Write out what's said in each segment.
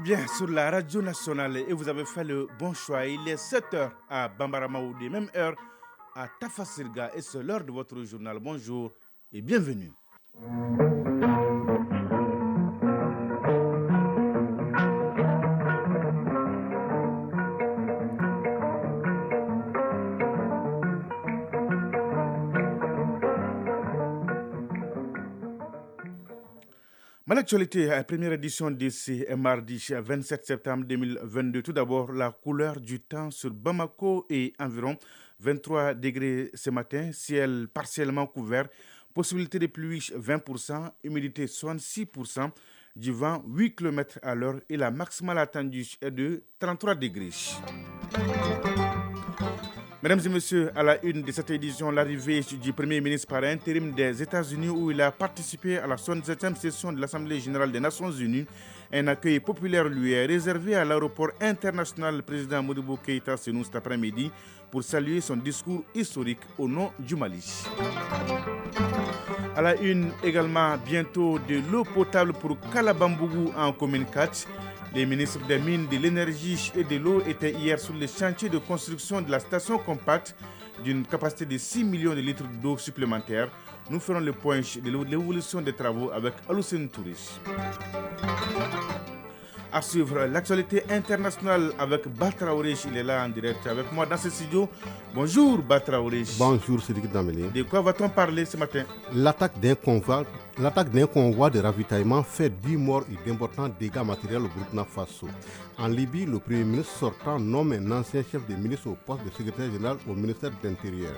bien sur la radio nationale et vous avez fait le bon choix. Il est 7h à Bambaramaoudi, même heure à Tafasirga et c'est l'heure de votre journal. Bonjour et bienvenue. L'actualité, la première édition d'ici mardi 27 septembre 2022. Tout d'abord, la couleur du temps sur Bamako et environ 23 degrés ce matin, ciel partiellement couvert, possibilité de pluie 20%, humidité 66%, du vent 8 km à l'heure et la maximale attendue est de 33 degrés. Mesdames et messieurs, à la une de cette édition, l'arrivée du Premier ministre par intérim des États-Unis où il a participé à la 67e session de l'Assemblée générale des Nations unies. Un accueil populaire lui est réservé à l'aéroport international. Le président Modibo Keïta Sénou cet après-midi pour saluer son discours historique au nom du Mali. À la une également, bientôt de l'eau potable pour Kalabambougou en commune 4. Les ministres des Mines, de l'Énergie et de l'Eau étaient hier sur le chantier de construction de la station compacte d'une capacité de 6 millions de litres d'eau supplémentaire. Nous ferons le point de l'évolution des travaux avec Aloussène Touris. À suivre l'actualité internationale avec Batraouré. Il est là en direct avec moi dans ce studio. Bonjour Batraouré. Bonjour Cédric Dameli. De quoi va-t-on parler ce matin? L'attaque d'un convoi de ravitaillement fait 10 morts et d'importants dégâts matériels au Burkina Faso. En Libye, le Premier ministre sortant nomme un ancien chef de milice au poste de secrétaire général au ministère de l'Intérieur.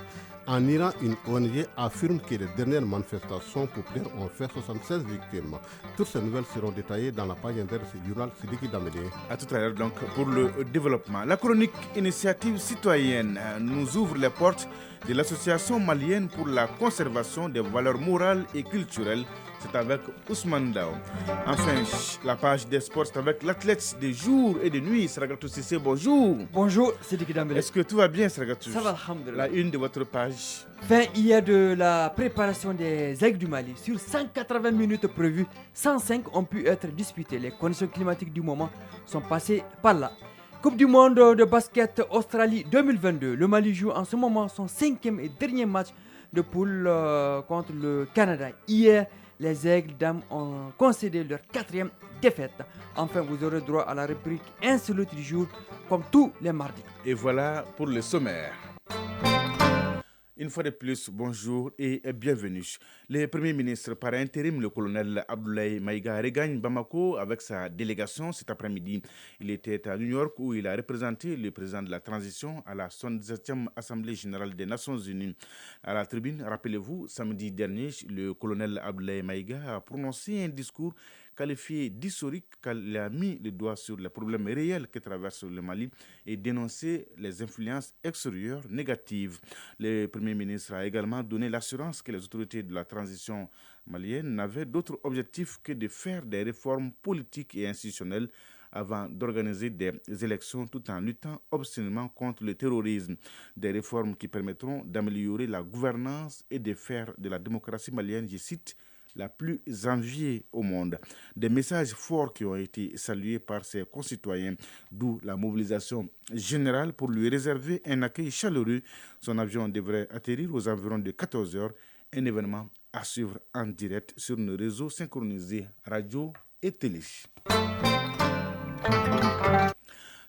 En Iran, une ONG affirme que les dernières manifestations populaires ont fait 76 victimes. Toutes ces nouvelles seront détaillées dans la page interne du journal Sidiki Dameli. À tout à l'heure donc pour le développement. La chronique Initiative citoyenne nous ouvre les portes de l'association malienne pour la conservation des valeurs morales et culturelles. C'est avec Ousmane Dao. Enfin, la page des sports, c'est avec l'athlète de jour et de nuit, Saragatou Sissé. Bonjour. Bonjour, c'est Diki Dambélé. Est-ce que tout va bien, Saragatou? Ça va, alhamdoulilah. La une de votre page. Fin hier de la préparation des aigles du Mali. Sur 180 minutes prévues, 105 ont pu être disputées. Les conditions climatiques du moment sont passées par là. Coupe du monde de basket Australie 2022. Le Mali joue en ce moment son 5e et dernier match de poule contre le Canada. Hier, les Aigles dames ont concédé leur 4e défaite. Enfin, vous aurez droit à la rubrique insolite du jour, comme tous les mardis. Et voilà pour le sommaire. Une fois de plus, bonjour et bienvenue. Le Premier ministre par intérim, le colonel Abdoulaye Maïga, regagne Bamako avec sa délégation cet après-midi. Il était à New York où il a représenté le président de la transition à la 77e Assemblée générale des Nations unies. À la tribune, rappelez-vous, samedi dernier, le colonel Abdoulaye Maïga a prononcé un discours qualifié d'historique car il a mis le doigt sur les problèmes réels que traverse le Mali et dénoncé les influences extérieures négatives. Le Premier ministre a également donné l'assurance que les autorités de la transition malienne n'avaient d'autre objectif que de faire des réformes politiques et institutionnelles avant d'organiser des élections tout en luttant obstinément contre le terrorisme. Des réformes qui permettront d'améliorer la gouvernance et de faire de la démocratie malienne, je cite, la plus enviée au monde. Des messages forts qui ont été salués par ses concitoyens, d'où la mobilisation générale pour lui réserver un accueil chaleureux. Son avion devrait atterrir aux environs de 14 heures. Un événement à suivre en direct sur nos réseaux synchronisés radio et télé.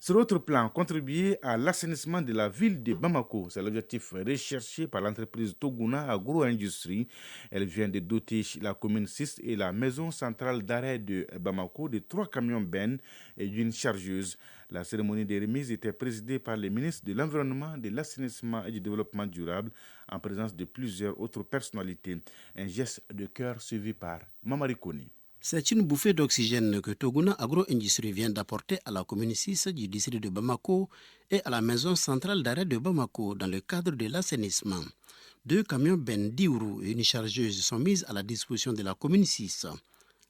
Sur l'autre plan, contribuer à l'assainissement de la ville de Bamako, c'est l'objectif recherché par l'entreprise Toguna Agro-Industrie. Elle vient de doter la commune 6 et la maison centrale d'arrêt de Bamako de 3 camions bennes et d'une chargeuse. La cérémonie des remises était présidée par le ministre de l'Environnement, de l'Assainissement et du Développement durable en présence de plusieurs autres personnalités. Un geste de cœur suivi par Mamari Koni. C'est une bouffée d'oxygène que Toguna Agro-Industrie vient d'apporter à la commune 6 du district de Bamako et à la maison centrale d'arrêt de Bamako dans le cadre de l'assainissement. 2 camions bennes 10 roues et une chargeuse sont mises à la disposition de la commune 6.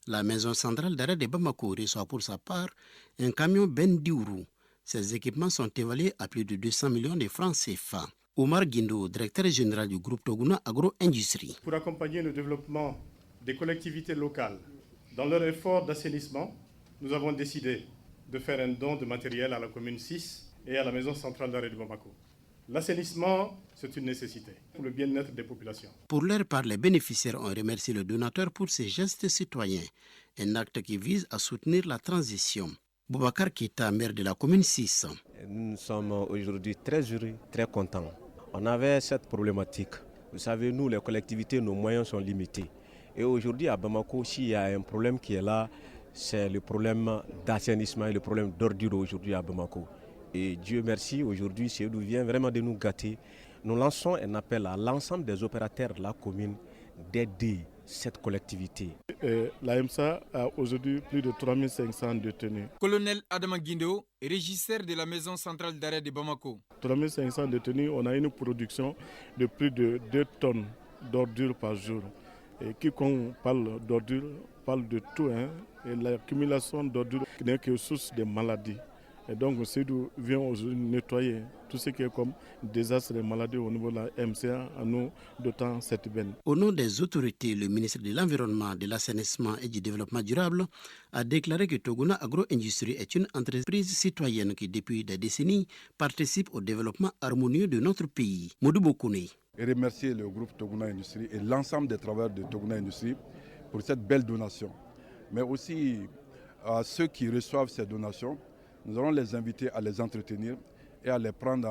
La maison centrale d'arrêt de Bamako reçoit pour sa part un camion bennes 10 roues. Ces équipements sont évalués à plus de 200 millions de francs CFA. Omar Guindo, directeur général du groupe Toguna Agro-Industrie. Pour accompagner le développement des collectivités locales dans leur effort d'assainissement, nous avons décidé de faire un don de matériel à la commune 6 et à la maison centrale d'arrêt de Bamako. L'assainissement, c'est une nécessité pour le bien-être des populations. Pour leur part, les bénéficiaires ont remercié le donateur pour ses gestes citoyens, un acte qui vise à soutenir la transition. Boubacar Keita, maire de la commune 6. Nous sommes aujourd'hui très heureux, très contents. On avait cette problématique. Vous savez, nous, les collectivités, nos moyens sont limités. Et aujourd'hui, à Bamako, s'il y a un problème qui est là, c'est le problème d'assainissement et le problème d'ordure aujourd'hui à Bamako. Et Dieu merci, aujourd'hui, Seydou vient vraiment de nous gâter. Nous lançons un appel à l'ensemble des opérateurs de la commune d'aider cette collectivité. La MSA a aujourd'hui plus de 3500 détenus. Colonel Adama Guindo, régisseur de la maison centrale d'arrêt de Bamako. 3500 détenus, on a une production de plus de 2 tonnes d'ordures par jour. Et quiconque parle d'ordures parle de tout. Et l'accumulation d'ordures n'est que source de maladies. Et donc, Seydou vient aujourd'hui nettoyer tout ce qui est comme désastre et maladies au niveau de la MCA en nous dotant cette benne. Au nom des autorités, le ministre de l'Environnement, de l'Assainissement et du Développement durable a déclaré que Toguna Agro-Industrie est une entreprise citoyenne qui, depuis des décennies, participe au développement harmonieux de notre pays. Modou Bokouné. Et remercier le groupe Toguna Industrie et l'ensemble des travailleurs de Toguna Industrie pour cette belle donation. Mais aussi à ceux qui reçoivent ces donations, nous allons les inviter à les entretenir et à les prendre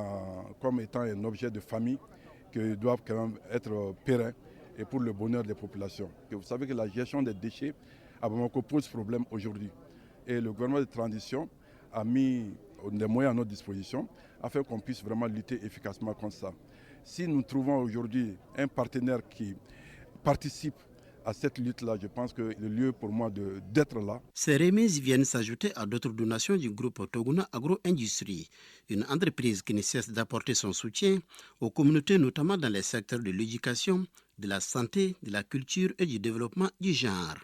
comme étant un objet de famille qui doivent quand même être pérennes et pour le bonheur des populations. Et vous savez que la gestion des déchets à Bamako pose problème aujourd'hui. Et le gouvernement de transition a mis des moyens à notre disposition afin qu'on puisse vraiment lutter efficacement contre ça. Si nous trouvons aujourd'hui un partenaire qui participe à cette lutte-là, je pense que le lieu pour moi d'être là. Ces remises viennent s'ajouter à d'autres donations du groupe Toguna Agro-Industrie, une entreprise qui ne cesse d'apporter son soutien aux communautés, notamment dans les secteurs de l'éducation, de la santé, de la culture et du développement du genre.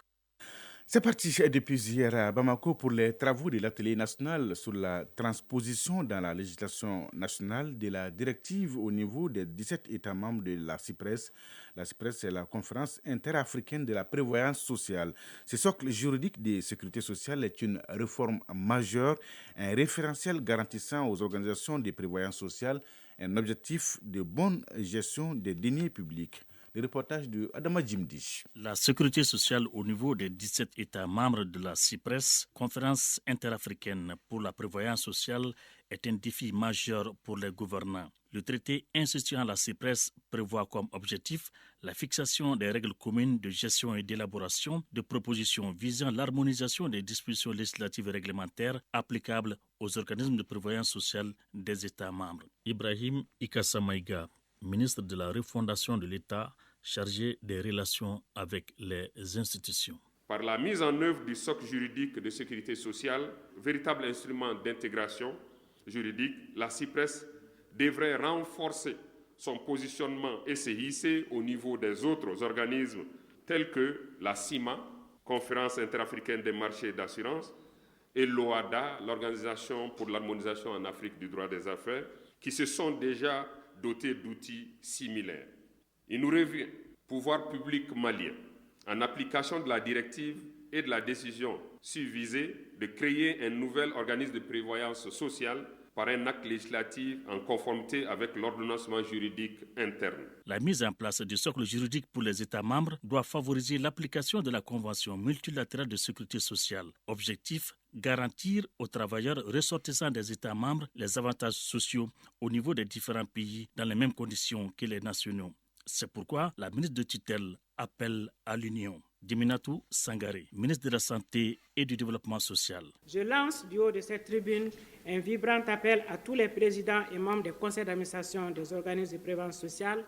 C'est parti depuis hier à Bamako pour les travaux de l'atelier national sur la transposition dans la législation nationale de la directive au niveau des 17 États membres de la CIPRES. La CIPRES, c'est la conférence interafricaine de la prévoyance sociale. Ce socle juridique de sécurité sociale est une réforme majeure, un référentiel garantissant aux organisations de prévoyance sociale un objectif de bonne gestion des deniers publics. Le reportage de Adama Djimdi. La sécurité sociale au niveau des 17 États membres de la CIPRES, conférence interafricaine pour la prévoyance sociale, est un défi majeur pour les gouvernants. Le traité instituant la CIPRES prévoit comme objectif la fixation des règles communes de gestion et d'élaboration de propositions visant l'harmonisation des dispositions législatives et réglementaires applicables aux organismes de prévoyance sociale des États membres. Ibrahim Ikassa Maïga, ministre de la refondation de l'État, chargé des relations avec les institutions. Par la mise en œuvre du socle juridique de sécurité sociale, véritable instrument d'intégration juridique, la CIPRES devrait renforcer son positionnement et se hisser au niveau des autres organismes tels que la CIMA, Conférence interafricaine des marchés d'assurance, et l'OADA, l'Organisation pour l'harmonisation en Afrique du droit des affaires, qui se sont déjà dotés d'outils similaires. Il nous revient, pouvoir public malien, en application de la directive et de la décision susvisée, de créer un nouvel organisme de prévoyance sociale par un acte législatif en conformité avec l'ordonnancement juridique interne. La mise en place du socle juridique pour les États membres doit favoriser l'application de la Convention multilatérale de sécurité sociale. Objectif, garantir aux travailleurs ressortissants des États membres les avantages sociaux au niveau des différents pays dans les mêmes conditions que les nationaux. C'est pourquoi la ministre de tutelle appelle à l'Union. Diminatou Sangaré, ministre de la Santé et du Développement social. Je lance du haut de cette tribune un vibrant appel à tous les présidents et membres des conseils d'administration des organismes de prévoyance sociale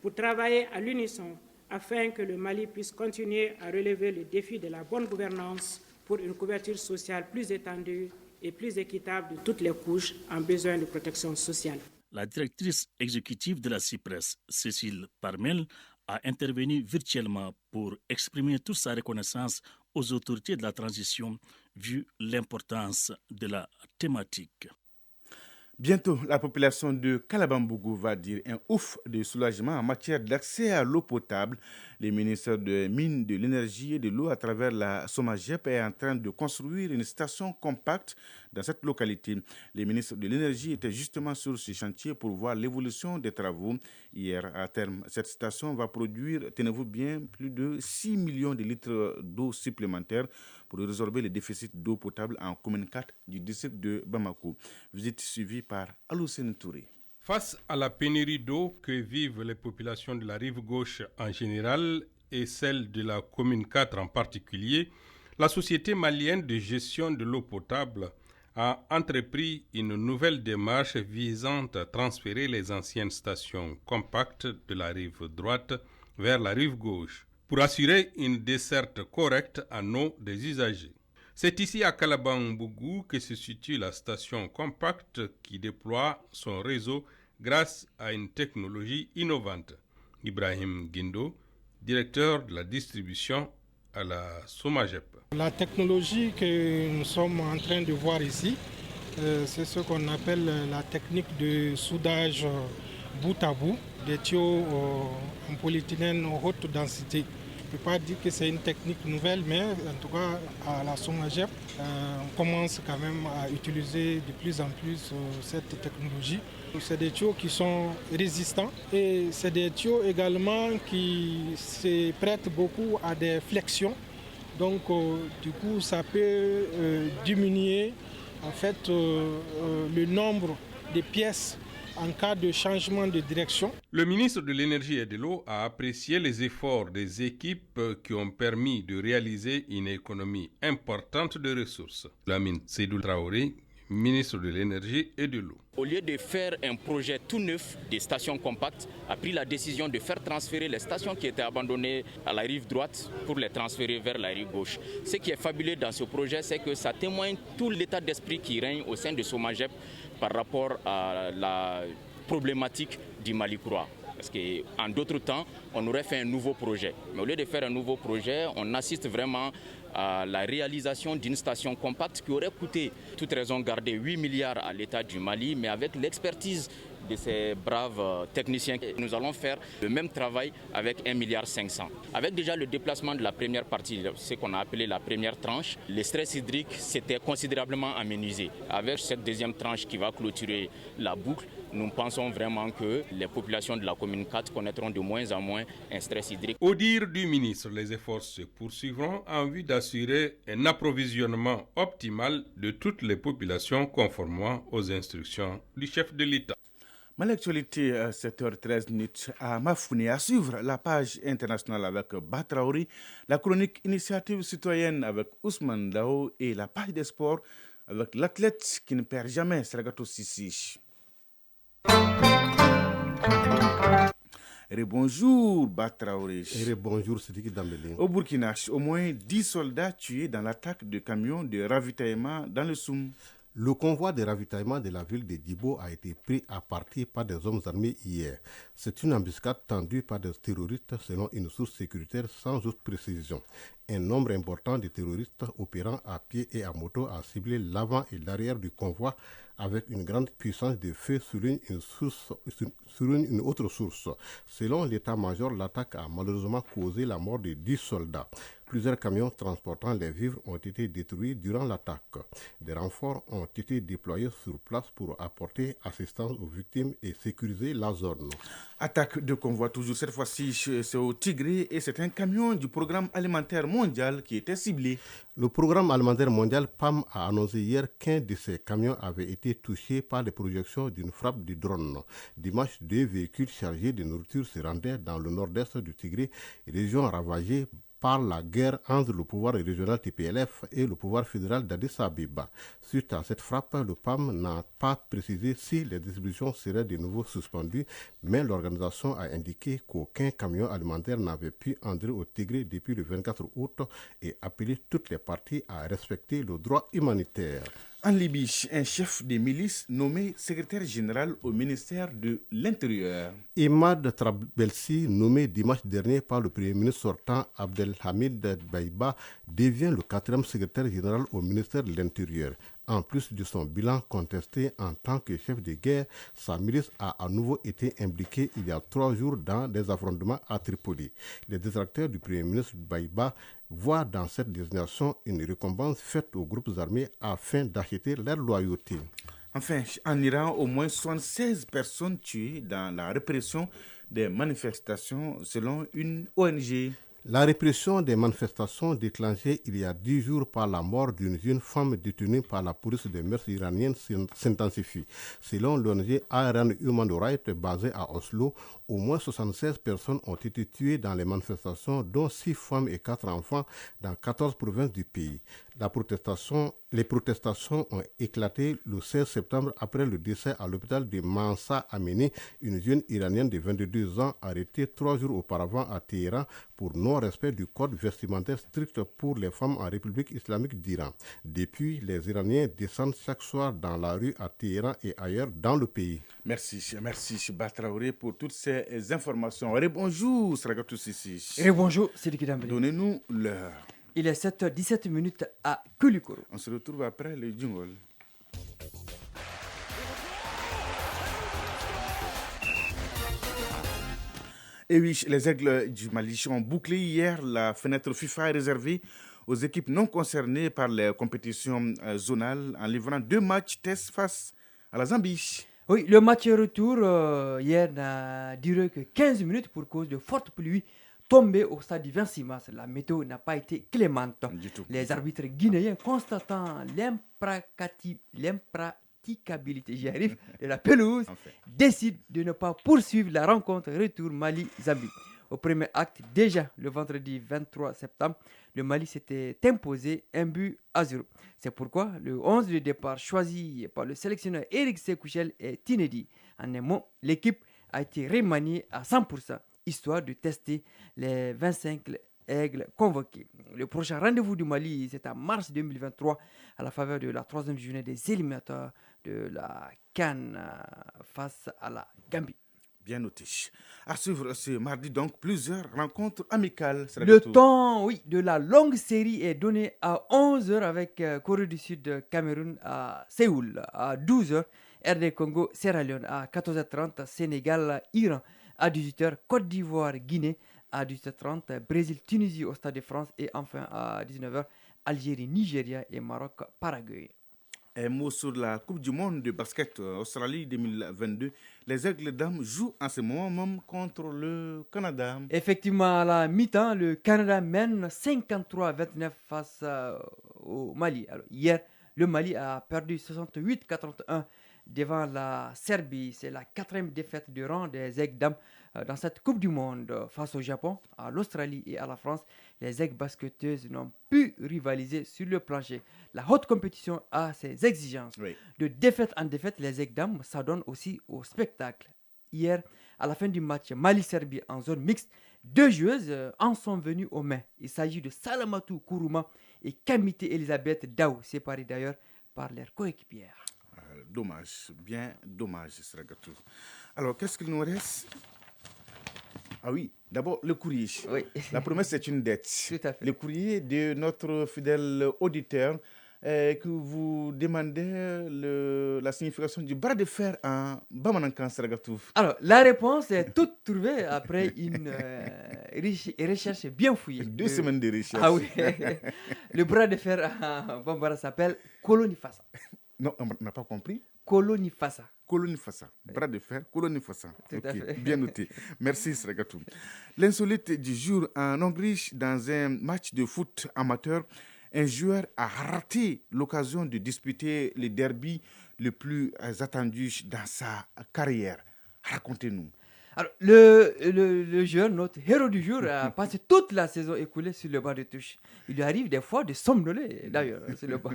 pour travailler à l'unisson afin que le Mali puisse continuer à relever le défi de la bonne gouvernance pour une couverture sociale plus étendue et plus équitable de toutes les couches en besoin de protection sociale. La directrice exécutive de la CIPRES, Cécile Parmel, a intervenu virtuellement pour exprimer toute sa reconnaissance aux autorités de la transition vu l'importance de la thématique. Bientôt, la population de Kalabambougou va dire un ouf de soulagement en matière d'accès à l'eau potable. Le ministère des Mines, de l'Énergie et de l'Eau, à travers la SOMAGEP, est en train de construire une station compacte dans cette localité. Le ministre de l'Énergie était justement sur ce chantier pour voir l'évolution des travaux. Hier, à terme, cette station va produire, tenez-vous bien, plus de 6 millions de litres d'eau supplémentaires pour résorber les déficits d'eau potable en commune 4 du district de Bamako. Visite suivie par Aloussène Touré. Face à la pénurie d'eau que vivent les populations de la rive gauche en général et celle de la commune 4 en particulier, la Société malienne de gestion de l'eau potable a entrepris une nouvelle démarche visant à transférer les anciennes stations compactes de la rive droite vers la rive gauche pour assurer une desserte correcte en eau des usagers. C'est ici à Kalabambougou que se situe la station compacte qui déploie son réseau grâce à une technologie innovante. Ibrahim Guindo, directeur de la distribution à la SOMAGEP. La technologie que nous sommes en train de voir ici, c'est ce qu'on appelle la technique de soudage bout à bout des tuyaux en polyéthylène haute densité. Je ne peux pas dire que c'est une technique nouvelle, mais en tout cas, à la SOMAGEP, on commence quand même à utiliser de plus en plus cette technologie. C'est des tuyaux qui sont résistants et c'est des tuyaux également qui se prêtent beaucoup à des flexions. Donc, du coup, ça peut diminuer en fait, le nombre de pièces en cas de changement de direction. Le ministre de l'Énergie et de l'Eau a apprécié les efforts des équipes qui ont permis de réaliser une économie importante de ressources. Lamine Seydou Traoré, ministre de l'Énergie et de l'Eau. Au lieu de faire un projet tout neuf des stations compactes, a pris la décision de faire transférer les stations qui étaient abandonnées à la rive droite pour les transférer vers la rive gauche. Ce qui est fabuleux dans ce projet, c'est que ça témoigne tout l'état d'esprit qui règne au sein de SOMAGEP par rapport à la problématique du Mali Croix. Parce qu'en d'autres temps, on aurait fait un nouveau projet. Mais au lieu de faire un nouveau projet, on assiste vraiment à la réalisation d'une station compacte qui aurait coûté, toute raison gardée, 8 milliards à l'État du Mali, mais avec l'expertise de ces braves techniciens, nous allons faire le même travail avec 1,5 milliard. Avec déjà le déplacement de la première partie, ce qu'on a appelé la première tranche, le stress hydrique s'était considérablement aménagé. Avec cette deuxième tranche qui va clôturer la boucle, nous pensons vraiment que les populations de la commune 4 connaîtront de moins en moins un stress hydrique. Au dire du ministre, les efforts se poursuivront en vue d'assurer un approvisionnement optimal de toutes les populations conformément aux instructions du chef de l'État. L'actualité à 7h13 à Mafouné. À suivre la page internationale avec Batraori, la chronique initiative citoyenne avec Ousmane Dao et la page des sports avec l'athlète qui ne perd jamais, Sergato Sissi. Bonjour Batraori. Bonjour Sidiki Dambélé. Au Burkina, au moins 10 soldats tués dans l'attaque de camions de ravitaillement dans le Soum. Le convoi de ravitaillement de la ville de Dibo a été pris à partie par des hommes armés hier. C'est une embuscade tendue par des terroristes selon une source sécuritaire sans autre précision. Un nombre important de terroristes opérant à pied et à moto a ciblé l'avant et l'arrière du convoi avec une grande puissance de feu, souligne une autre source. Selon l'état-major, l'attaque a malheureusement causé la mort de 10 soldats. Plusieurs camions transportant les vivres ont été détruits durant l'attaque. Des renforts ont été déployés sur place pour apporter assistance aux victimes et sécuriser la zone. Attaque de convoi toujours, cette fois-ci c'est au Tigré et c'est un camion du programme alimentaire mondial qui était ciblé. Le programme alimentaire mondial PAM a annoncé hier qu'un de ces camions avait été touché par les projections d'une frappe du drone. Dimanche, 2 véhicules chargés de nourriture se rendaient dans le nord-est du Tigré, région ravagée par la guerre entre le pouvoir régional TPLF et le pouvoir fédéral d'Addis Abeba. Suite à cette frappe, le PAM n'a pas précisé si les distributions seraient de nouveau suspendues, mais l'organisation a indiqué qu'aucun camion alimentaire n'avait pu entrer au Tigré depuis le 24 août et appelé toutes les parties à respecter le droit humanitaire. En Libye, un chef de milice nommé secrétaire général au ministère de l'Intérieur. Imad Trabelsi, nommé dimanche dernier par le Premier ministre sortant Abdelhamid Dbeiba, devient le 4e secrétaire général au ministère de l'Intérieur. En plus de son bilan contesté en tant que chef de guerre, sa milice a à nouveau été impliquée il y a 3 jours dans des affrontements à Tripoli. Les détracteurs du Premier ministre Dbeiba voient dans cette désignation une récompense faite aux groupes armés afin d'acheter leur loyauté. Enfin, en Iran, au moins 76 personnes tuées dans la répression des manifestations selon une ONG. La répression des manifestations déclenchées il y a 10 jours par la mort d'une jeune femme détenue par la police des mœurs iraniennes s'intensifie. Selon l'ONG Iran Human Rights basée à Oslo, au moins 76 personnes ont été tuées dans les manifestations, dont 6 femmes et 4 enfants dans 14 provinces du pays. Les protestations ont éclaté le 16 septembre après le décès à l'hôpital de Mansa Amini, une jeune iranienne de 22 ans arrêtée 3 jours auparavant à Téhéran pour non-respect du code vestimentaire strict pour les femmes en République islamique d'Iran. Depuis, les Iraniens descendent chaque soir dans la rue à Téhéran et ailleurs dans le pays. Merci Shiba Traoré pour toutes ces informations. Bonjour Sragatou Sissi. Bonjour Sidiki Dambélé. Donnez-nous l'heure. Il est 7h17 à Kulikoro. On se retrouve après le jingle. Et oui, les Aigles du Mali ont bouclé hier la fenêtre FIFA réservée aux équipes non concernées par les compétitions zonales en livrant 2 matchs tests face à la Zambie. Oui, le match retour hier n'a duré que 15 minutes pour cause de fortes pluies tombées au stade du 26 mars. La météo n'a pas été clémente. Les arbitres guinéens, constatant l'impraticabilité, j'y arrive, de la pelouse, décident de ne pas poursuivre la rencontre retour Mali-Zambie. Au premier acte, déjà le vendredi 23 septembre, le Mali s'était imposé 1-0. C'est pourquoi le 11 de départ choisi par le sélectionneur Éric Sekouchel est inédit. En un mot, l'équipe a été remaniée à 100%, histoire de tester les 25 aigles convoqués. Le prochain rendez-vous du Mali, c'est en mars 2023, à la faveur de la 3e journée des éliminatoires de la CAN face à la Gambie. Bien noté. À suivre ce mardi, donc, plusieurs rencontres amicales. Le temps de la longue série est donné à 11h avec Corée du Sud, Cameroun à Séoul. À 12h, RD Congo, Sierra Leone. À 14h30, Sénégal, Iran. À 18h, Côte d'Ivoire, Guinée. À 18h30, Brésil, Tunisie au Stade de France. Et enfin, à 19h, Algérie, Nigeria et Maroc, Paraguay. Un mot sur la Coupe du Monde de basket Australie 2022. Les Aigles dames jouent en ce moment même contre le Canada. Effectivement, à la mi-temps, le Canada mène 53-29 face au Mali. Alors, hier, le Mali a perdu 68-41 devant la Serbie. C'est la 4e défaite de rang des Aigles dames dans cette Coupe du Monde. Face au Japon, à l'Australie et à la France, les aigles basketteuses n'ont pu rivaliser sur le plancher. La haute compétition a ses exigences. Oui. De défaite en défaite, les aigles dames s'adonnent aussi au spectacle. Hier, à la fin du match Mali-Serbie en zone mixte, 2 joueuses en sont venues aux mains. Il s'agit de Salamatou Kourouma et Kamite Elisabeth Daou, séparées d'ailleurs par leurs coéquipières. Dommage, bien dommage, Sragatou. Alors, qu'est-ce qu'il nous reste ? Ah oui, d'abord le courrier. Oui. La promesse c'est une dette. Tout à fait. Le courrier de notre fidèle auditeur que vous demandez la signification du bras de fer en Bamanankan Sragatou. Alors, la réponse est toute trouvée après une recherche bien fouillée. 2 semaines de recherche. Ah oui. Le bras de fer en Bambara s'appelle Koloni Fassa. Non, on n'a pas compris. Koloni Fassa. Koloni Fassa. Bras de fer, Koloni Fassa. Tout à fait. Bien noté. Merci Sragatou. L'insolite du jour en Hongrie, dans un match de foot amateur, un joueur a raté l'occasion de disputer le derby le plus attendu dans sa carrière. Racontez-nous. Alors, le joueur, notre héros du jour, a passé toute la saison écoulée sur le banc de touche. Il lui arrive des fois de somnoler, d'ailleurs, sur le banc.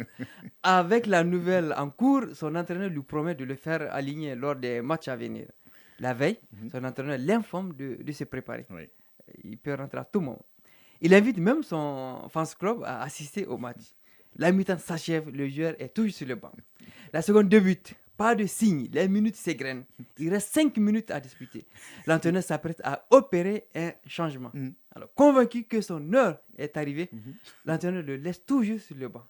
Avec la nouvelle en cours, son entraîneur lui promet de le faire aligner lors des matchs à venir. La veille, son entraîneur l'informe de se préparer. Oui. Il peut rentrer à tout moment. Il invite même son fans club à assister au match. La mi-temps s'achève, le joueur est toujours sur le banc. La seconde débute. Pas de signe, les minutes s'égrènent. Il reste 5 minutes à disputer. L'entraîneur s'apprête à opérer un changement. Alors, convaincu que son heure est arrivée, l'entraîneur le laisse toujours sur le banc.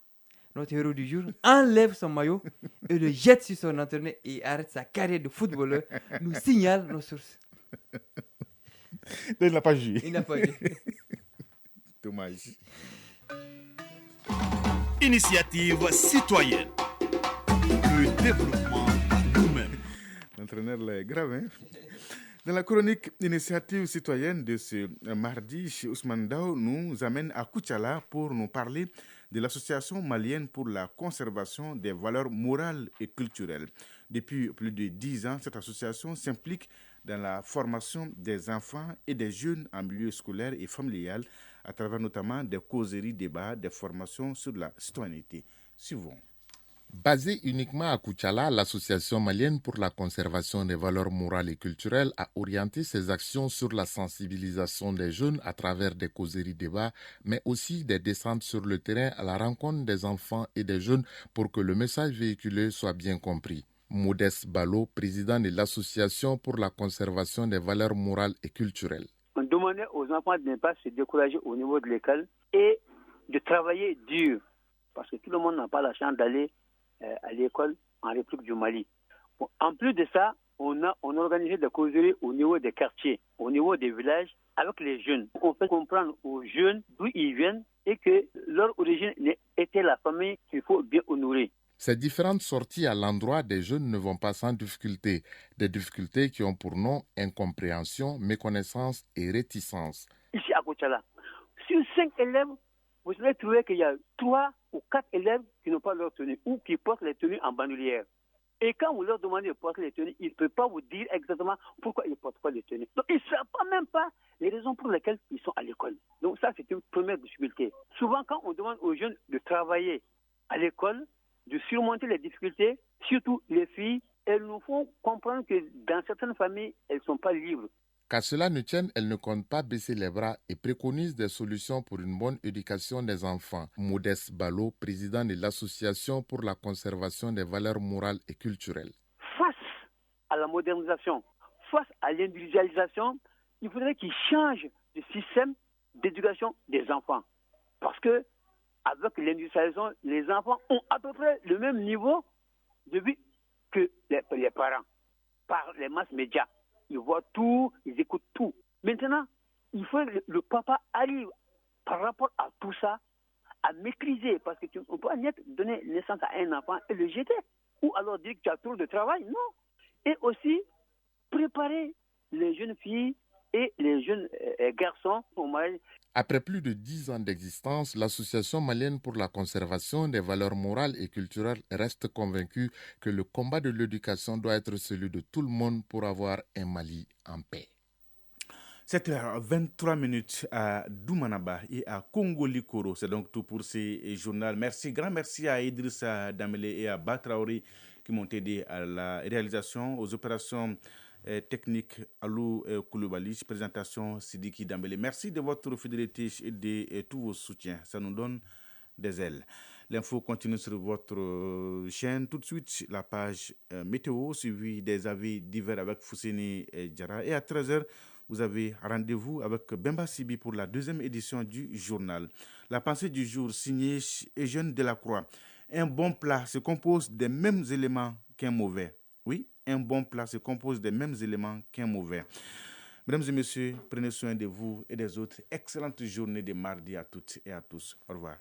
Notre héros du jour enlève son maillot et le jette sur son entraîneur et arrête sa carrière de footballeur, nous signalent nos sources. Il n'a pas joué. Il n'a pas joué. Dommage. Initiative citoyenne. Le développement par nous-mêmes. L'entraîneur là est grave, hein? Dans la chronique initiative citoyenne de ce mardi, Ousmane Dao nous amène à Koutiala pour nous parler de l'association malienne pour la conservation des valeurs morales et culturelles. Depuis plus de 10 ans, cette association s'implique dans la formation des enfants et des jeunes en milieu scolaire et familial à travers notamment des causeries, débats, des formations sur la citoyenneté. Suivons. Basée uniquement à Koutiala, l'Association malienne pour la conservation des valeurs morales et culturelles a orienté ses actions sur la sensibilisation des jeunes à travers des causeries débats, mais aussi des descentes sur le terrain à la rencontre des enfants et des jeunes pour que le message véhiculé soit bien compris. Modeste Balo, président de l'Association pour la conservation des valeurs morales et culturelles. On demandait aux enfants de ne pas se décourager au niveau de l'école et de travailler dur, parce que tout le monde n'a pas la chance d'aller à l'école en République du Mali. Bon, en plus de ça, on a organisé des causeries au niveau des quartiers, au niveau des villages, avec les jeunes. On fait comprendre aux jeunes d'où ils viennent et que leur origine était la famille qu'il faut bien honorer. Ces différentes sorties à l'endroit des jeunes ne vont pas sans difficultés. Des difficultés qui ont pour nom incompréhension, méconnaissance et réticence. Ici à Koutiala, sur 5 élèves, vous allez trouver qu'il y a 3 ou 4 élèves qui n'ont pas leur tenue ou qui portent les tenues en bandoulière. Et quand vous leur demandez de porter les tenues, ils ne peuvent pas vous dire exactement pourquoi ils ne portent pas les tenues. Donc ils ne savent même pas les raisons pour lesquelles ils sont à l'école. Donc ça, c'est une première difficulté. Souvent, quand on demande aux jeunes de travailler à l'école, de surmonter les difficultés, surtout les filles, elles nous font comprendre que dans certaines familles, elles ne sont pas libres. Qu'à cela ne tienne, elles ne comptent pas baisser les bras et préconisent des solutions pour une bonne éducation des enfants. Modeste Balo, président de l'Association pour la conservation des valeurs morales et culturelles. Face à la modernisation, face à l'individualisation, il faudrait qu'ils changent de système d'éducation des enfants. Parce que avec l'industrialisation, les enfants ont à peu près le même niveau de vie que les parents, par les masses médias. Ils voient tout, ils écoutent tout. Maintenant, il faut que le papa arrive par rapport à tout ça à maîtriser, parce qu'on peut pas donner naissance à un enfant et le jeter, ou alors dire que tu as trop de travail, non. Et aussi préparer les jeunes filles et les jeunes garçons au mariage. Après plus de 10 ans d'existence, l'Association malienne pour la conservation des valeurs morales et culturelles reste convaincue que le combat de l'éducation doit être celui de tout le monde pour avoir un Mali en paix. 7h23 à Doumanaba et à Congo-Likoro. C'est donc tout pour ces journaux. Grand merci à Idrissa Damele et à Batraori qui m'ont aidé à la réalisation, aux opérations technique Alou Koulibaly, présentation Sidiki Dambélé. Merci de votre fidélité et de tous vos soutiens. Ça nous donne des ailes. L'info continue sur votre chaîne. Tout de suite, la page météo suivie des avis divers avec Fousseni Diarra. Et à 13h, vous avez rendez-vous avec Bemba Sibi pour la 2e édition du journal. La pensée du jour signée Eugène Delacroix. Un bon plat se compose des mêmes éléments qu'un mauvais. Oui, un bon plat se compose des mêmes éléments qu'un mauvais. Mesdames et messieurs, prenez soin de vous et des autres. Excellente journée de mardi à toutes et à tous. Au revoir.